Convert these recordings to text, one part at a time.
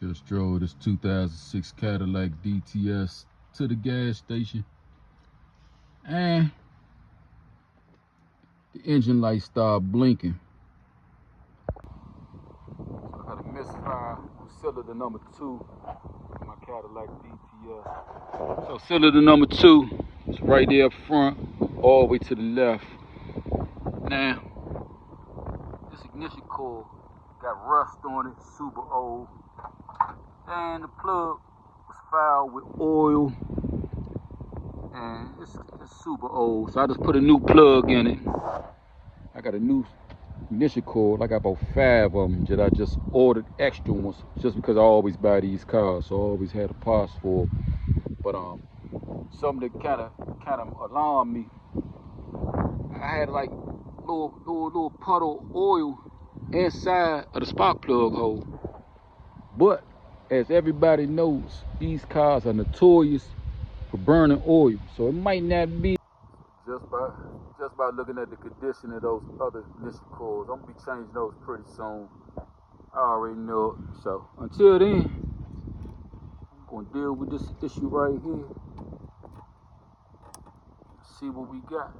Just drove this 2006 Cadillac DTS to the gas station, and the engine light started blinking. So I got a misfire on cylinder number 2 in my Cadillac DTS. So cylinder number 2 is right there up front, all the way to the left. Now, this ignition coil got rust on it, super old. And the plug was fouled with oil, and it's super old. So I just put a new plug in it. I got a new ignition coil. I got about 5 of them that I just ordered extra ones, just because I always buy these cars, so I always had a parts for them. But something that kind of alarmed me. I had like little puddle of oil inside of the spark plug hole, but as everybody knows, these cars are notorious for burning oil, so it might not be just by looking at the condition of those other ignition coils. I'm gonna be changing those pretty soon. I already know it. So until then, I'm gonna deal with this issue right here. See what we got.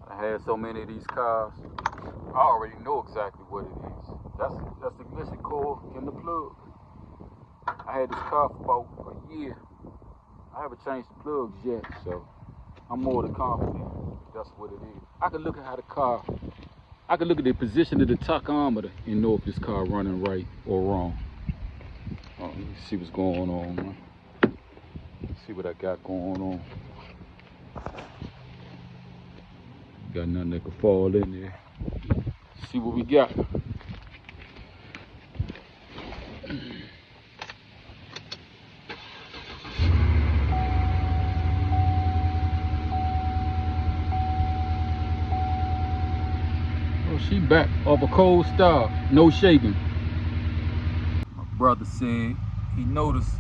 I had so many of these cars, I already know exactly what it is. That's the ignition coil in the plug. I had this car for about a year. I haven't changed the plugs yet, so I'm more than confident that's what it is. I can look at the position of the tachometer and know if this car running right or wrong. Let me see what's going on, man. Let's see what I got going on. Got nothing that could fall in there. See what we got. Oh, she back off a cold start, no shaking. My brother said he noticed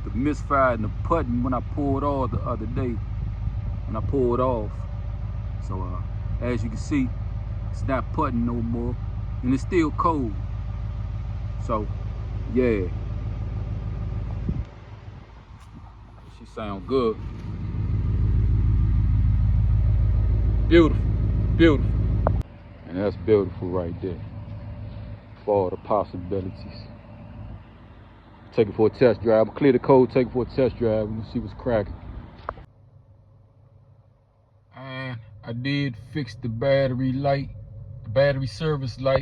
the misfire in the putting when I pulled off the other day. When I pulled off. So as you can see, it's not putting no more, and it's still cold. So yeah, she sound good. Beautiful, beautiful. And that's beautiful right there, for all the possibilities. Take it for a test drive. I'm gonna clear the code, take it for a test drive, and see what's cracking. And I did fix the battery light, the battery service light.